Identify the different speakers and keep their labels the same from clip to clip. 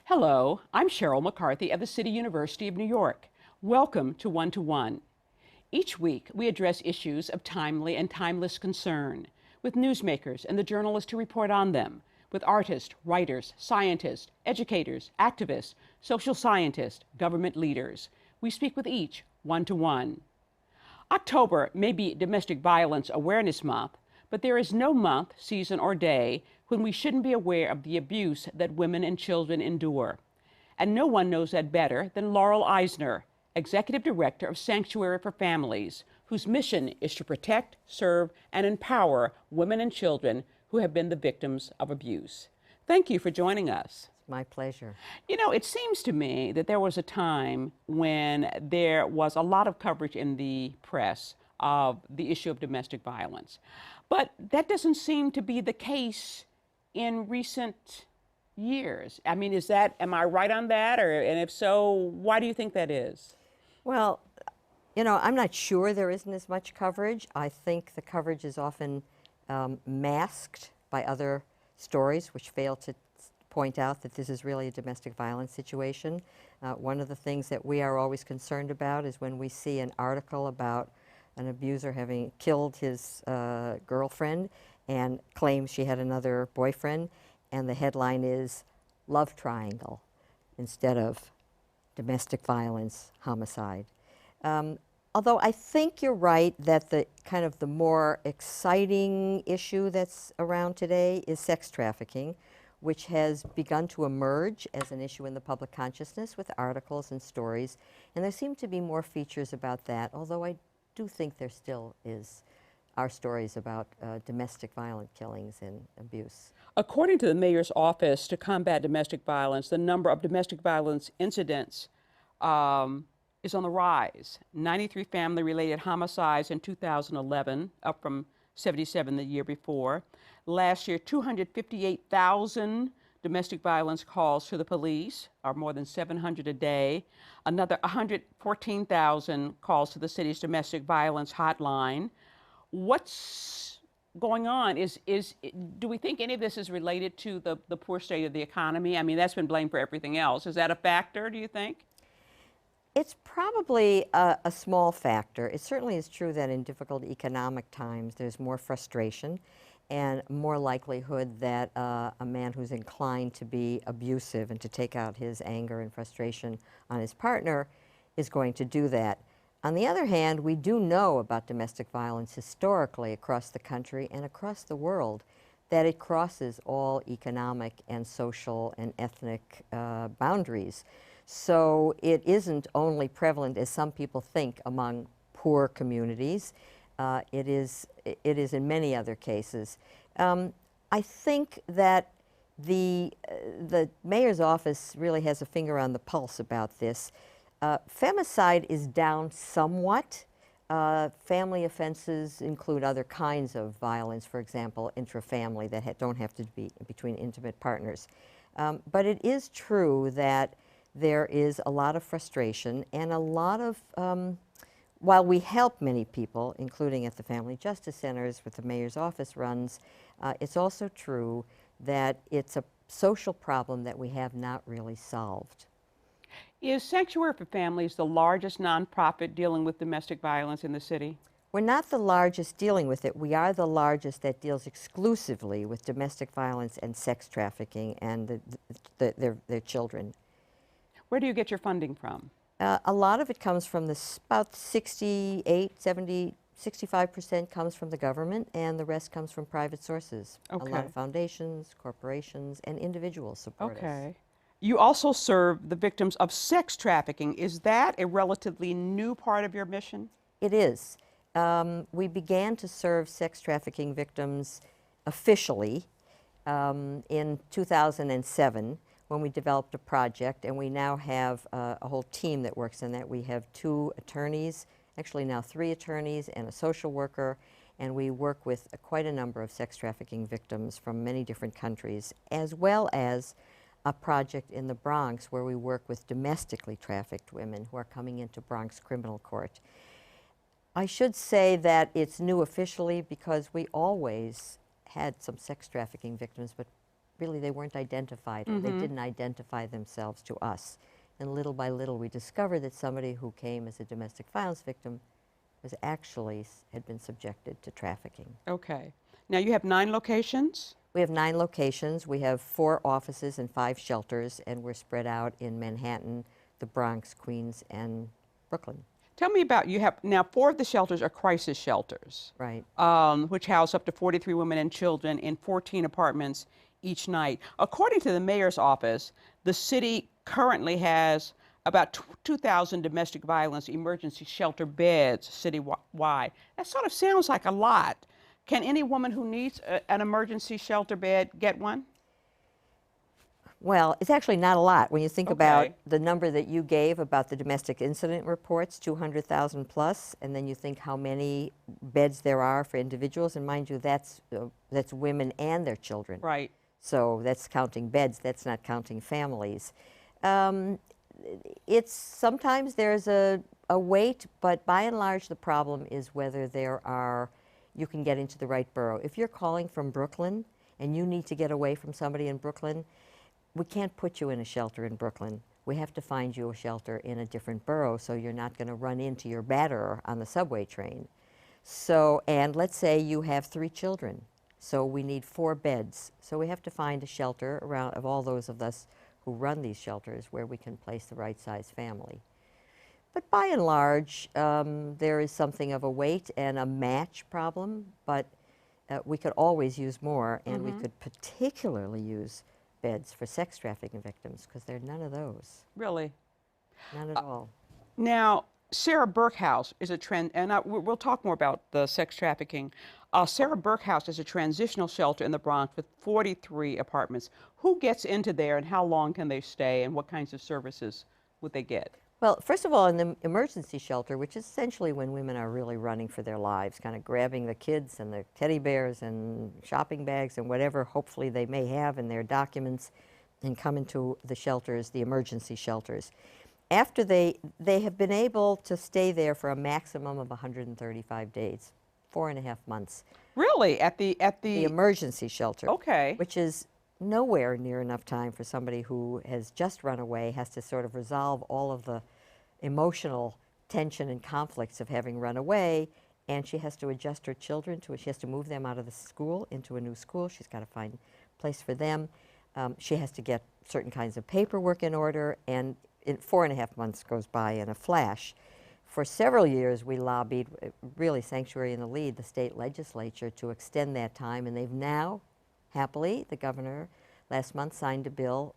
Speaker 1: Hello, I'm Sheryl McCarthy of the City University of New York. Welcome to One to One. Each week, we address issues of timely and timeless concern with newsmakers and the journalists who report on them, with artists, writers, scientists, educators, activists, social scientists, government leaders. We speak with each one to one. October may be Domestic Violence Awareness Month, but there is no month, season, or day when we shouldn't be aware of the abuse that women and children endure. And no one knows that better than Laurel Eisner, Executive Director of Sanctuary for Families, whose mission is to protect, serve, and empower women and children who have been the victims of abuse. Thank you for joining us.
Speaker 2: My pleasure.
Speaker 1: You know, it seems to me that there was a time when there was a lot of coverage in the press of the issue of domestic violence. But that doesn't seem to be the case in recent years. I mean, am I right on that? And if so, why do you think that is?
Speaker 2: Well, I'm not sure there isn't as much coverage. I think the coverage is often masked by other stories which fail to point out that this is really a domestic violence situation. One of the things that we are always concerned about is when we see an article about an abuser having killed his girlfriend and claims she had another boyfriend, and the headline is love triangle instead of domestic violence homicide. Although I think you're right that the kind of the more exciting issue that's around today is sex trafficking, which has begun to emerge as an issue in the public consciousness with articles and stories. And there seem to be more features about that, although I do think there still are stories about domestic violent killings and abuse.
Speaker 1: According to the mayor's office to combat domestic violence, the number of domestic violence incidents is on the rise. 93 family-related homicides in 2011, up from 77 the year before. Last year, 258,000 domestic violence calls to the police, or more than 700 a day. Another 114,000 calls to the city's domestic violence hotline. What's going on? Do we think any of this is related to the poor state of the economy? I mean, that's been blamed for everything else. Is that a factor, do you think?
Speaker 2: It's probably a small factor. It certainly is true that in difficult economic times there's more frustration and more likelihood that a man who's inclined to be abusive and to take out his anger and frustration on his partner is going to do that. On the other hand, we do know about domestic violence historically across the country and across the world, that it crosses all economic and social and ethnic boundaries. So it isn't only prevalent, as some people think, among poor communities. It is in many other cases. I think that the mayor's office really has a finger on the pulse about this. Femicide is down somewhat. Family offenses include other kinds of violence, for example, intrafamily, that don't have to be between intimate partners. But it is true that there is a lot of frustration and a lot of, while we help many people, including at the Family Justice Centers, which the mayor's office runs, it's also true that it's a social problem that we have not really solved.
Speaker 1: Is Sanctuary for Families the largest nonprofit dealing with domestic violence in the city?
Speaker 2: We're not the largest dealing with it. We are the largest that deals exclusively with domestic violence and sex trafficking and their children.
Speaker 1: Where do you get your funding from?
Speaker 2: A lot of it comes from about 68, 70, 65% comes from the government, and the rest comes from private sources.
Speaker 1: Okay.
Speaker 2: A lot of foundations, corporations, and individuals support us.
Speaker 1: Okay. You also serve the victims of sex trafficking. Is that a relatively new part of your mission?
Speaker 2: It is. We began to serve sex trafficking victims officially in 2007 when we developed a project, and we now have a whole team that works on that. We have 2 attorneys, actually now 3 attorneys and a social worker, and we work with quite a number of sex trafficking victims from many different countries, as well as a project in the Bronx where we work with domestically trafficked women who are coming into Bronx criminal court. I should say that it's new officially because we always had some sex trafficking victims, but really they weren't identified, or they didn't identify themselves to us. And little by little, we discovered that somebody who came as a domestic violence victim was actually had been subjected to trafficking.
Speaker 1: Okay. Now you have 9 locations?
Speaker 2: We have 9 locations. We have 4 offices and 5 shelters, and we're spread out in Manhattan, the Bronx, Queens, and Brooklyn.
Speaker 1: Tell me about, you have, now 4 of the shelters are crisis shelters.
Speaker 2: Right.
Speaker 1: Which house up to 43 women and children in 14 apartments each night. According to the mayor's office, the city currently has about 2,000 domestic violence emergency shelter beds citywide. That sort of sounds like a lot. Can any woman who needs an emergency shelter bed get one?
Speaker 2: Well, it's actually not a lot when you think about
Speaker 1: Okay.
Speaker 2: the number that you gave about the domestic incident reports, 200,000 plus, and then you think how many beds there are for individuals, and mind you, that's women and their children.
Speaker 1: Right.
Speaker 2: So that's counting beds, that's not counting families. It's sometimes there's a wait, but by and large the problem is whether you can get into the right borough. If you're calling from Brooklyn and you need to get away from somebody in Brooklyn, we can't put you in a shelter in Brooklyn. We have to find you a shelter in a different borough so you're not going to run into your batterer on the subway train. So, and let's say you have 3 children, so we need 4 beds. So we have to find a shelter around of all those of us who run these shelters where we can place the right size family. But by and large, there is something of a wait and a match problem, but we could always use more, and we could particularly use beds for sex trafficking victims, because there are none of those.
Speaker 1: Really?
Speaker 2: None at all.
Speaker 1: Now, Sarah Burke House is a trend, and we'll talk more about the sex trafficking. Sarah Burke House is a transitional shelter in the Bronx with 43 apartments. Who gets into there, and how long can they stay, and what kinds of services would they get?
Speaker 2: Well, first of all, in the emergency shelter, which is essentially when women are really running for their lives, kind of grabbing the kids and the teddy bears and shopping bags and whatever hopefully they may have in their documents, and come into the shelters, the emergency shelters. After they have been able to stay there for a maximum of 135 days, 4.5 months.
Speaker 1: Really? At the
Speaker 2: emergency shelter.
Speaker 1: Okay.
Speaker 2: Which is nowhere near enough time for somebody who has just run away, has to sort of resolve all of the emotional tension and conflicts of having run away, and she has to adjust her children to it. She has to move them out of the school into a new school. She's got to find a place for them. She has to get certain kinds of paperwork in order, and 4.5 months goes by in a flash. For several years, we lobbied, really Sanctuary in the lead, the state legislature, to extend that time, and they've now, happily, the governor last month signed a bill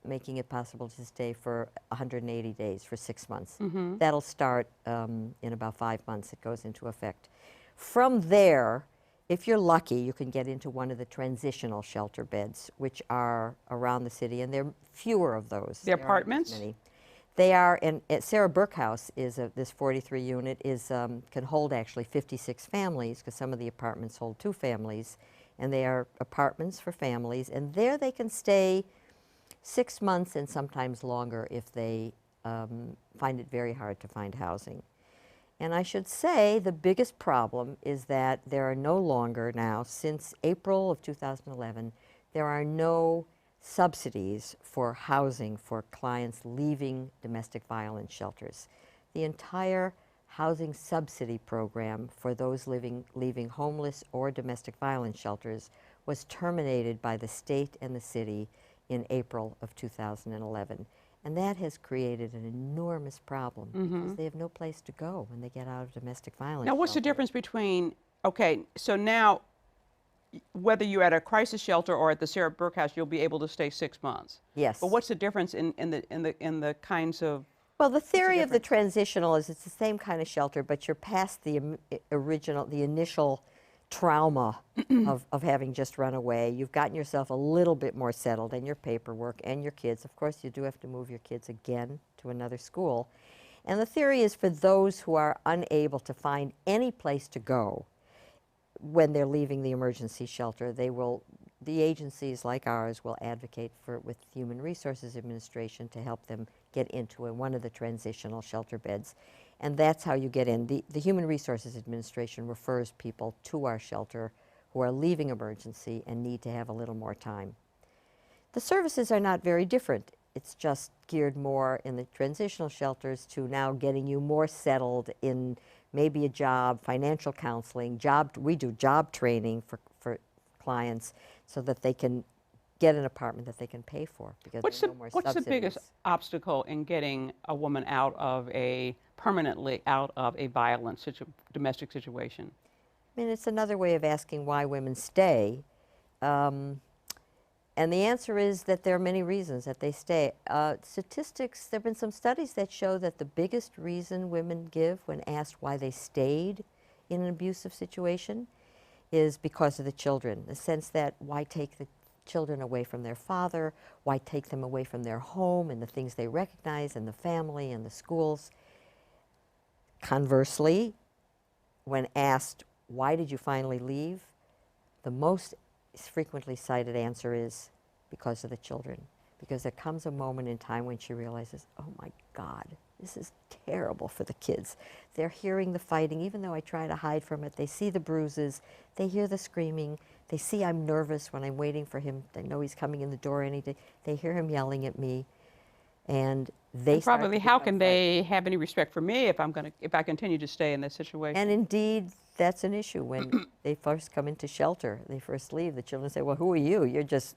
Speaker 2: making it possible to stay for 180 days, for 6 months. That'll start in about 5 months. It goes into effect. From there, if you're lucky, you can get into one of the transitional shelter beds, which are around the city, and there are fewer of those.
Speaker 1: The apartments?
Speaker 2: Many. They are, and Sarah Burke House is this 43 unit can hold actually 56 families, because some of the apartments hold 2 families, and they are apartments for families, and there they can stay 6 months and sometimes longer if they find it very hard to find housing. And I should say the biggest problem is that there are no longer now, since April of 2011, there are no subsidies for housing for clients leaving domestic violence shelters. The entire housing subsidy program for those leaving homeless or domestic violence shelters was terminated by the state and the city in April of 2011. And that has created an enormous problem because they have no place to go when they get out of domestic violence.
Speaker 1: Now, what's the difference between, okay, so now, whether you're at a crisis shelter or at the Sarah Burke House, you'll be able to stay 6 months.
Speaker 2: Yes.
Speaker 1: But what's the difference in the kinds of?
Speaker 2: Well, the theory of the transitional is it's the same kind of shelter, but you're past the initial trauma of having just run away. You've gotten yourself a little bit more settled, and your paperwork and your kids. Of course, you do have to move your kids again to another school. And the theory is for those who are unable to find any place to go when they're leaving the emergency shelter, the agencies like ours will advocate with Human Resources Administration to help them get into one of the transitional shelter beds. And that's how you get in. The Human Resources Administration refers people to our shelter who are leaving emergency and need to have a little more time. The services are not very different. It's just geared more in the transitional shelters to now getting you more settled in maybe a job, financial counseling, we do job training for clients so that they can get an apartment that they can pay for because there are no more
Speaker 1: What's the biggest
Speaker 2: subsidies.
Speaker 1: obstacle in getting a woman permanently out of a violent domestic situation?
Speaker 2: I mean, it's another way of asking why women stay. And the answer is that there are many reasons that they stay. Statistics, there have been some studies that show that the biggest reason women give when asked why they stayed in an abusive situation is because of the children. The sense that why take the children away from their father, why take them away from their home and the things they recognize and the family and the schools. Conversely, when asked, why did you finally leave? The most frequently cited answer is because of the children. Because there comes a moment in time when she realizes, oh my God, this is terrible for the kids. They're hearing the fighting, even though I try to hide from it. They see the bruises, they hear the screaming, they see I'm nervous when I'm waiting for him. They know he's coming in the door any day. They hear him yelling at me, and they
Speaker 1: And
Speaker 2: start
Speaker 1: probably,
Speaker 2: to
Speaker 1: how
Speaker 2: become
Speaker 1: can
Speaker 2: frightened.
Speaker 1: they have any respect for me if I continue to stay in this situation?
Speaker 2: And indeed, that's an issue when they first come into shelter. They first leave. The children say, "Well, who are you? You're just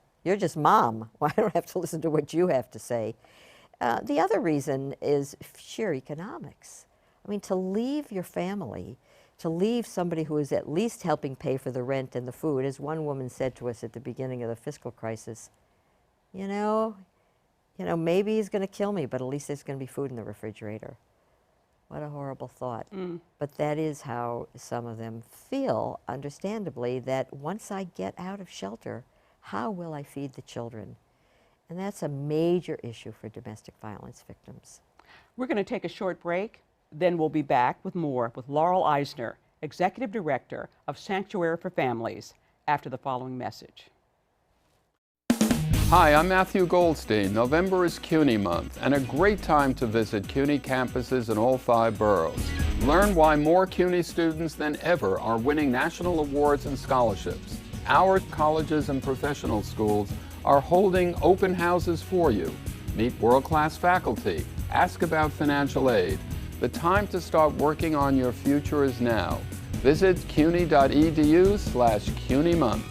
Speaker 2: mom. Well, I don't have to listen to what you have to say." The other reason is sheer economics. I mean, to leave your family, to leave somebody who is at least helping pay for the rent and the food, as one woman said to us at the beginning of the fiscal crisis, you know, maybe he's going to kill me, but at least there's going to be food in the refrigerator. What a horrible thought. But that is how some of them feel, understandably, that once I get out of shelter, how will I feed the children? And that's a major issue for domestic violence victims.
Speaker 1: We're going to take a short break, then we'll be back with more with Laurel Eisner, Executive Director of Sanctuary for Families, after the following message.
Speaker 3: Hi, I'm Matthew Goldstein. November is CUNY month and a great time to visit CUNY campuses in all 5 boroughs. Learn why more CUNY students than ever are winning national awards and scholarships. Our colleges and professional schools are holding open houses for you. Meet world-class faculty. Ask about financial aid. The time to start working on your future is now. Visit cuny.edu/CUNY month.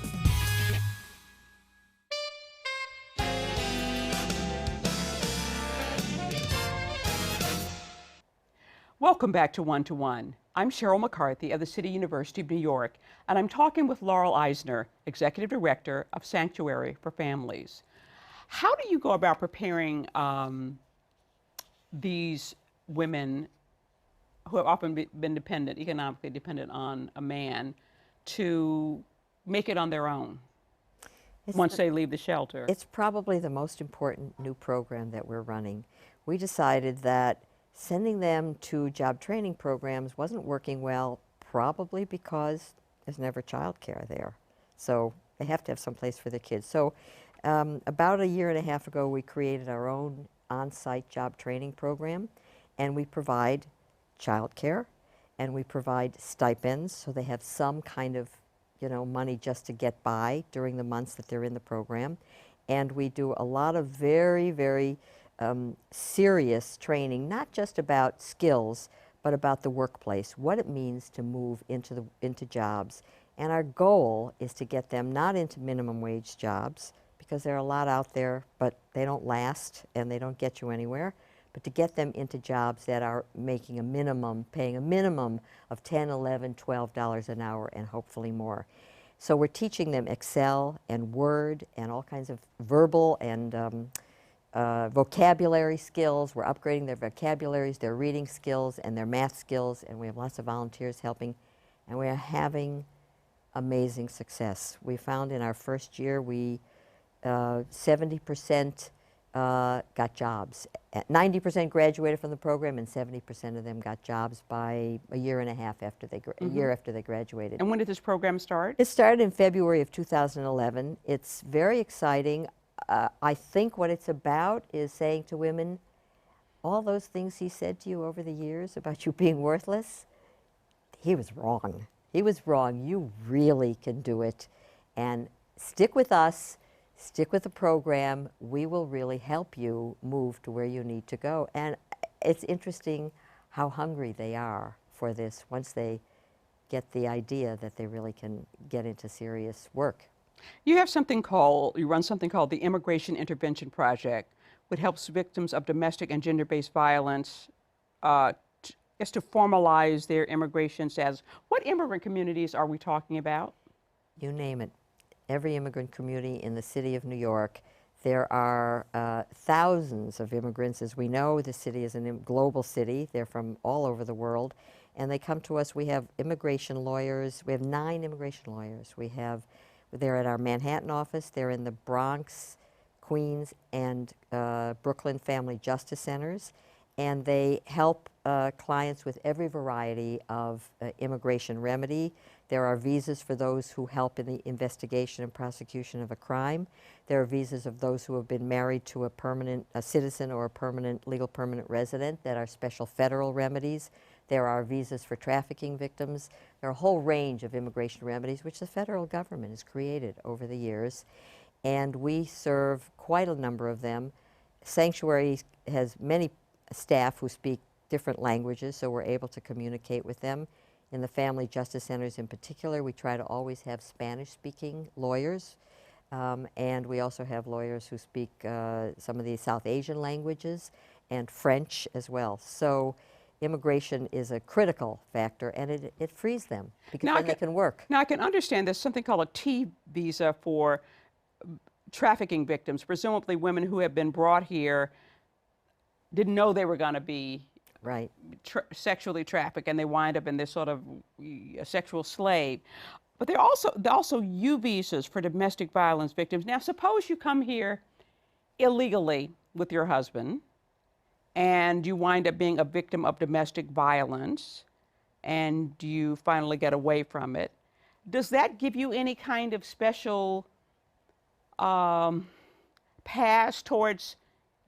Speaker 1: Welcome back to One to One. I'm Sheryl McCarthy of the City University of New York, and I'm talking with Laurel Eisner, Executive Director of Sanctuary for Families. How do you go about preparing these women who have often been economically dependent on a man, to make it on their own once they leave the shelter?
Speaker 2: It's probably the most important new program that we're running. We decided that sending them to job training programs wasn't working well, probably because there's never childcare there. So they have to have some place for the kids. So about a year and a half ago, we created our own on-site job training program, and we provide childcare, and we provide stipends, so they have some kind of, money just to get by during the months that they're in the program. And we do a lot of very, very serious training, not just about skills, but about the workplace, what it means to move into jobs. And our goal is to get them not into minimum wage jobs, because there are a lot out there, but they don't last and they don't get you anywhere, but to get them into jobs that are making a minimum, paying a minimum of $10, $11, $12 an hour and hopefully more. So we're teaching them Excel and Word and all kinds of verbal and vocabulary skills. We're upgrading their vocabularies, their reading skills, and their math skills, and we have lots of volunteers helping, and we are having amazing success. We found in our first year 70% got jobs. 90% graduated from the program, and 70% of them got jobs by a year and a half after they a year after they graduated.
Speaker 1: And when did this program start?
Speaker 2: It started in February of 2011. It's very exciting. I think what it's about is saying to women, all those things he said to you over the years about you being worthless, he was wrong. He was wrong. You really can do it. And stick with us. stick with the program. We will really help you move to where you need to go. And it's interesting how hungry they are for this once they get the idea that they really can get into serious work.
Speaker 1: You run something called the Immigration Intervention Project, which helps victims of domestic and gender-based violence is to formalize their immigration status. What immigrant communities are we talking about?
Speaker 2: You name it. Every immigrant community in the city of New York. There are thousands of immigrants. As we know, the city is a global city. They're from all over the world. And they come to us. We have immigration lawyers. We have 9 immigration lawyers. They're at our Manhattan office. They're in the Bronx, Queens, and Brooklyn Family Justice Centers. And they help clients with every variety of immigration remedy. There are visas for those who help in the investigation and prosecution of a crime. There are visas of those who have been married to a citizen or a legal permanent resident that are special federal remedies. There are visas for trafficking victims. There are a whole range of immigration remedies which the federal government has created over the years. And we serve quite a number of them. Sanctuary has many staff who speak different languages, so we're able to communicate with them. In the family justice centers in particular, we try to always have Spanish-speaking lawyers, and we also have lawyers who speak some of the South Asian languages and French as well. So immigration is a critical factor, and it frees them because then they can work.
Speaker 1: Now, I can understand there's something called a T visa for trafficking victims, presumably women who have been brought here, didn't know they were going to be
Speaker 2: right.
Speaker 1: Sexually trafficked, and they wind up in this sort of a sexual slave. But there are also U visas for domestic violence victims. Now, suppose you come here illegally with your husband, and you wind up being a victim of domestic violence, and you finally get away from it. Does that give you any kind of special pass towards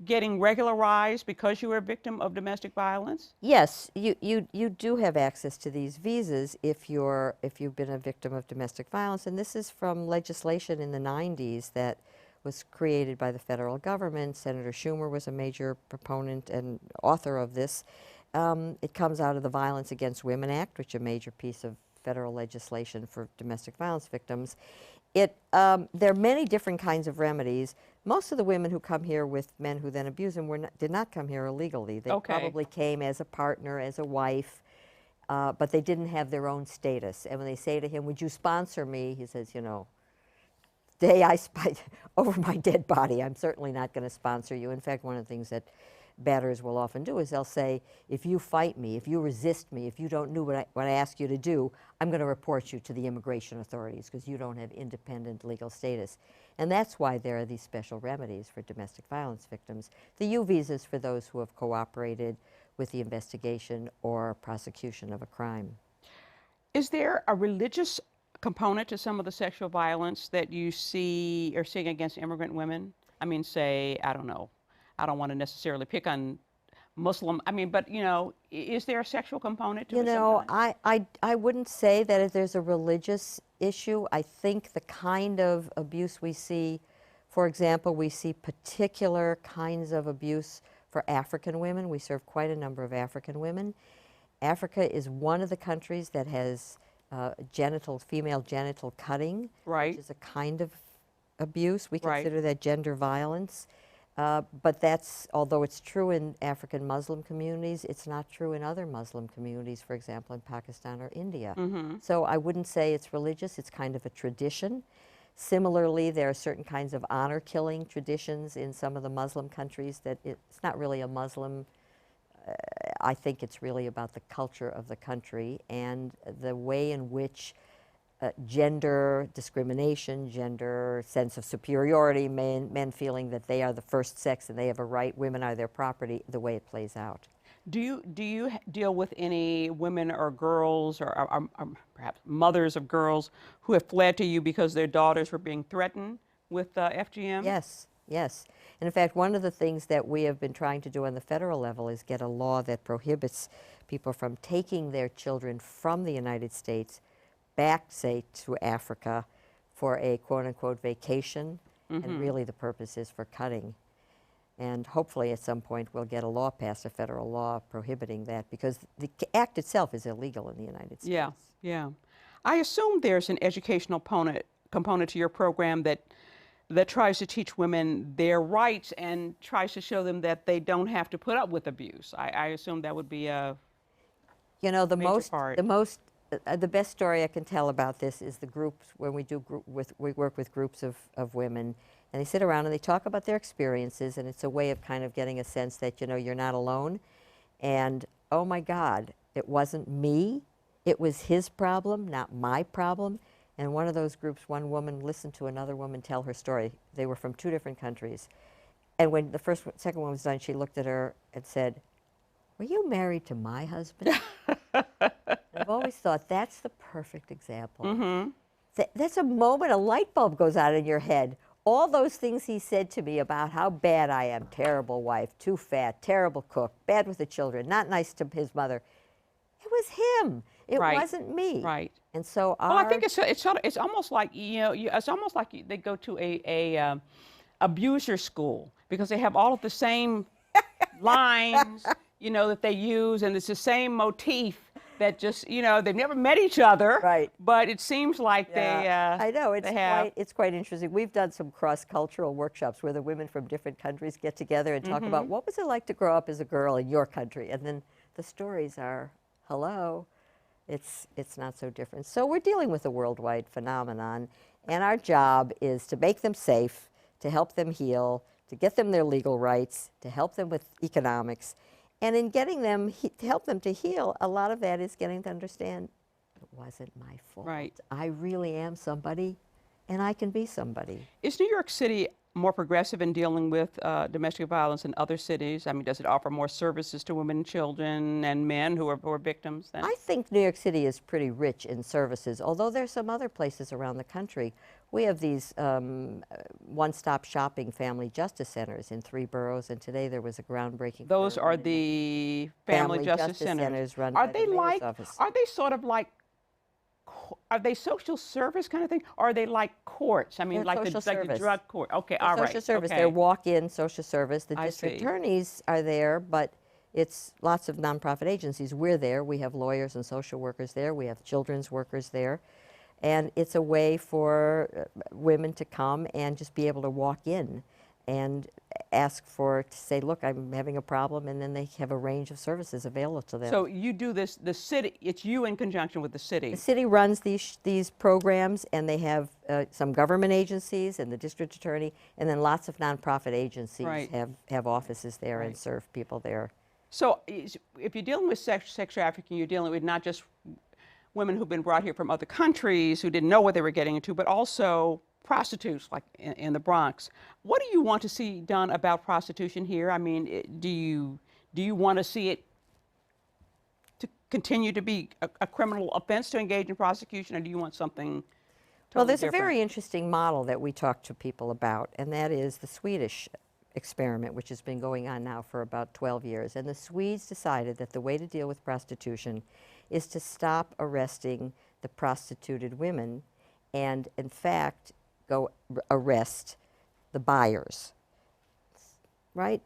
Speaker 1: getting regularized because you were a victim of domestic violence?
Speaker 2: Yes, you do have access to these visas if you've been a victim of domestic violence, and this is from legislation in the 90s that was created by the federal government. Senator Schumer was a major proponent and author of this. It comes out of the Violence Against Women Act, which is a major piece of federal legislation for domestic violence victims. There are many different kinds of remedies. Most of the women who come here with men who then abuse them did not come here illegally. They probably came as a partner, as a wife, but they didn't have their own status. And when they say to him, "Would you sponsor me?" he says, "You know, day I over my dead body, I'm certainly not going to sponsor you." In fact, one of the things that batterers will often do is they'll say, "If you fight me, if you resist me, if you don't do what I ask you to do, I'm going to report you to the immigration authorities because you don't have independent legal status." And that's why there are these special remedies for domestic violence victims. The U visas for those who have cooperated with the investigation or prosecution of a crime.
Speaker 1: Is there a religious component to some of the sexual violence that you see or seeing against immigrant women? I mean, say, I don't know, I don't want to necessarily pick on Muslim, but is there a sexual component to it?
Speaker 2: I wouldn't say that there's a religious issue. I think the kind of abuse we see, for example, we see particular kinds of abuse for African women. We serve quite a number of African women. Africa is one of the countries that has female genital cutting,
Speaker 1: right,
Speaker 2: which is a kind of abuse. We consider that gender violence. But that's, although it's true in African Muslim communities, it's not true in other Muslim communities, for example, in Pakistan or India.
Speaker 1: Mm-hmm.
Speaker 2: So I wouldn't say it's religious, it's kind of a tradition. Similarly, there are certain kinds of honor killing traditions in some of the Muslim countries that it's not really a Muslim. I think it's really about the culture of the country and the way in which gender discrimination, gender sense of superiority, men feeling that they are the first sex and they have a right, women are their property, the way it plays out.
Speaker 1: Do you deal with any women or girls or perhaps mothers of girls who have fled to you because their daughters were being threatened with FGM?
Speaker 2: Yes, yes. And in fact, one of the things that we have been trying to do on the federal level is get a law that prohibits people from taking their children from the United States back, say, to Africa for a quote-unquote vacation and really the purpose is for cutting. And hopefully at some point we'll get a law passed, a federal law prohibiting that, because the act itself is illegal in the United States.
Speaker 1: Yeah, yeah. I assume there's an educational component to your program that tries to teach women their rights and tries to show them that they don't have to put up with abuse. I assume that would be a
Speaker 2: the best story I can tell about this is the groups when we work with groups of women, and they sit around and they talk about their experiences, and it's a way of kind of getting a sense that, you know, you're not alone. And oh my God, it wasn't me, it was his problem, not my problem. And one of those groups, one woman listened to another woman tell her story. They were from 2 different countries. And when the second one was done, she looked at her and said, "Were you married to my husband?" I've always thought that's the perfect example. That's a moment, a light bulb goes out in your head. All those things he said to me about how bad I am, terrible wife, too fat, terrible cook, bad with the children, not nice to his mother. It was him. It wasn't me.
Speaker 1: Right.
Speaker 2: And so
Speaker 1: well, I think it's almost like, you know, it's almost like they go to a abuser school, because they have all of the same lines, you know, that they use, and it's the same motif that just, you know, they've never met each other.
Speaker 2: Right.
Speaker 1: But it seems like
Speaker 2: I know, it's quite interesting. We've done some cross-cultural workshops where the women from different countries get together and talk about what was it like to grow up as a girl in your country, and then the stories are, hello, it's not so different. So we're dealing with a worldwide phenomenon, and our job is to make them safe, to help them heal, to get them their legal rights, to help them with economics. And in getting them, to help them to heal, a lot of that is getting to understand, it wasn't my fault.
Speaker 1: Right.
Speaker 2: I really am somebody, and I can be somebody.
Speaker 1: Is New York City more progressive in dealing with domestic violence than other cities? I mean, does it offer more services to women, children, and men who are victims then?
Speaker 2: I think New York City is pretty rich in services, although there's some other places around the country. We have these one-stop shopping family justice centers in 3 boroughs, and today there was a groundbreaking.
Speaker 1: Those are the family justice centers
Speaker 2: run
Speaker 1: are
Speaker 2: by
Speaker 1: they
Speaker 2: the mayor's
Speaker 1: like?
Speaker 2: office.
Speaker 1: Are they sort of like? Are they social service kind of thing, or are they like courts? I mean,
Speaker 2: They're
Speaker 1: like the drug court. Okay, all right.
Speaker 2: Social service.
Speaker 1: Okay.
Speaker 2: They're walk-in social service. The
Speaker 1: I
Speaker 2: district
Speaker 1: see.
Speaker 2: attorneys are there, but it's lots of nonprofit agencies. We're there. We have lawyers and social workers there. We have children's workers there. And it's a way for women to come and just be able to walk in and ask to say, look, I'm having a problem, and then they have a range of services available to them.
Speaker 1: So you do this, the city, it's you in conjunction with the city.
Speaker 2: The city runs these programs, and they have some government agencies and the district attorney, and then lots of nonprofit agencies have offices there and serve people there.
Speaker 1: So if you're dealing with sex trafficking, you're dealing with not just women who've been brought here from other countries who didn't know what they were getting into, but also prostitutes, like in the Bronx. What do you want to see done about prostitution here? I mean, do you want to see it to continue to be a criminal offense to engage in prosecution, or do you want something totally
Speaker 2: Well, there's
Speaker 1: different?
Speaker 2: a very interesting model that we talk to people about, and that is the Swedish experiment, which has been going on now for about 12 years. And the Swedes decided that the way to deal with prostitution is to stop arresting the prostituted women and, in fact, go arrest the buyers, right?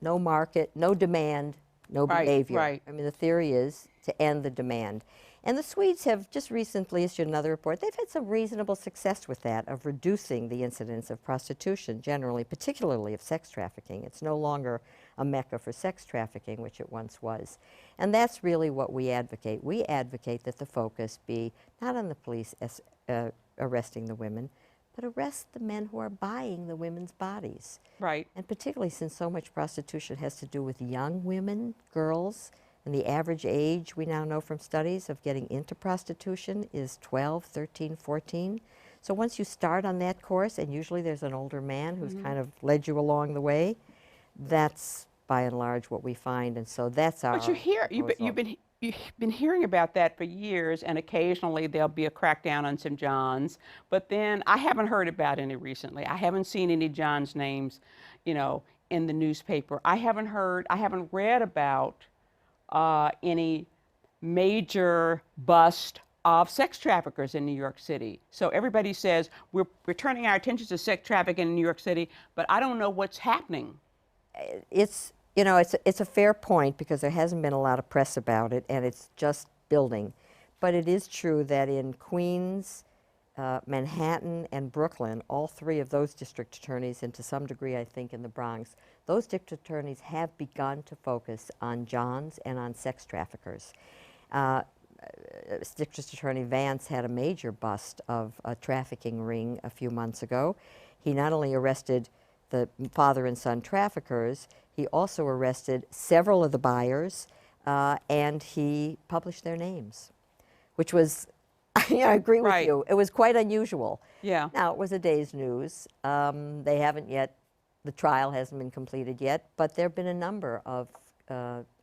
Speaker 2: No market, no demand, no behavior.
Speaker 1: Right.
Speaker 2: I mean, the theory is to end the demand. And the Swedes have just recently issued another report. They've had some reasonable success with that, of reducing the incidence of prostitution generally, particularly of sex trafficking. It's no longer a mecca for sex trafficking, which it once was. And that's really what we advocate. We advocate that the focus be not on the police arresting the women, but arrest the men who are buying the women's bodies.
Speaker 1: Right.
Speaker 2: And particularly since so much prostitution has to do with young women, girls, and the average age, we now know from studies, of getting into prostitution is 12, 13, 14. So once you start on that course, and usually there's an older man who's kind of led you along the way, that's by and large what we find. And so that's our
Speaker 1: But you've been hearing about that for years, and occasionally there'll be a crackdown on some Johns. But then I haven't heard about any recently. I haven't seen any Johns names, you know, in the newspaper. I haven't read about any major bust of sex traffickers in New York City. So everybody says we're turning our attention to sex trafficking in New York City, but I don't know what's happening.
Speaker 2: It's a fair point because there hasn't been a lot of press about it, and it's just building. But it is true that in Queens, Manhattan, and Brooklyn, all three of those district attorneys, and to some degree I think in the Bronx, those district attorneys have begun to focus on Johns and on sex traffickers. District Attorney Vance had a major bust of a trafficking ring a few months ago. He not only arrested the father and son traffickers, he also arrested several of the buyers, and he published their names, which was, I agree with you, it was quite unusual.
Speaker 1: Yeah.
Speaker 2: Now, it was a day's news. They haven't yet, the trial hasn't been completed yet, but there have been a number of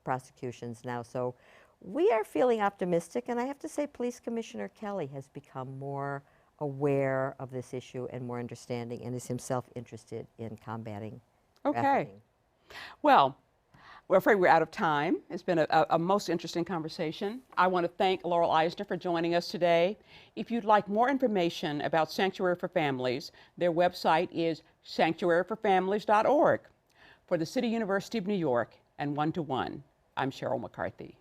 Speaker 2: prosecutions now. So we are feeling optimistic, and I have to say Police Commissioner Kelly has become more aware of this issue and more understanding, and is himself interested in combating trafficking.
Speaker 1: Well, we're afraid we're out of time. It's been a most interesting conversation. I want to thank Laurel Eisner for joining us today. If you'd like more information about Sanctuary for Families, their website is sanctuaryforfamilies.org. For the City University of New York and One to One, I'm Sheryl McCarthy.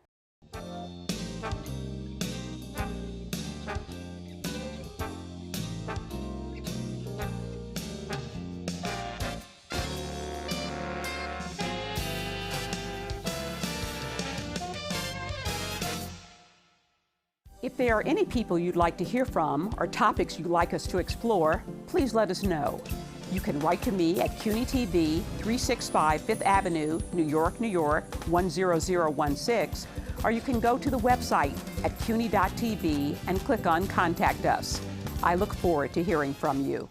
Speaker 1: If there are any people you'd like to hear from or topics you'd like us to explore, please let us know. You can write to me at CUNY TV, 365 Fifth Avenue, New York, 10016, or you can go to the website at cuny.tv and click on Contact Us. I look forward to hearing from you.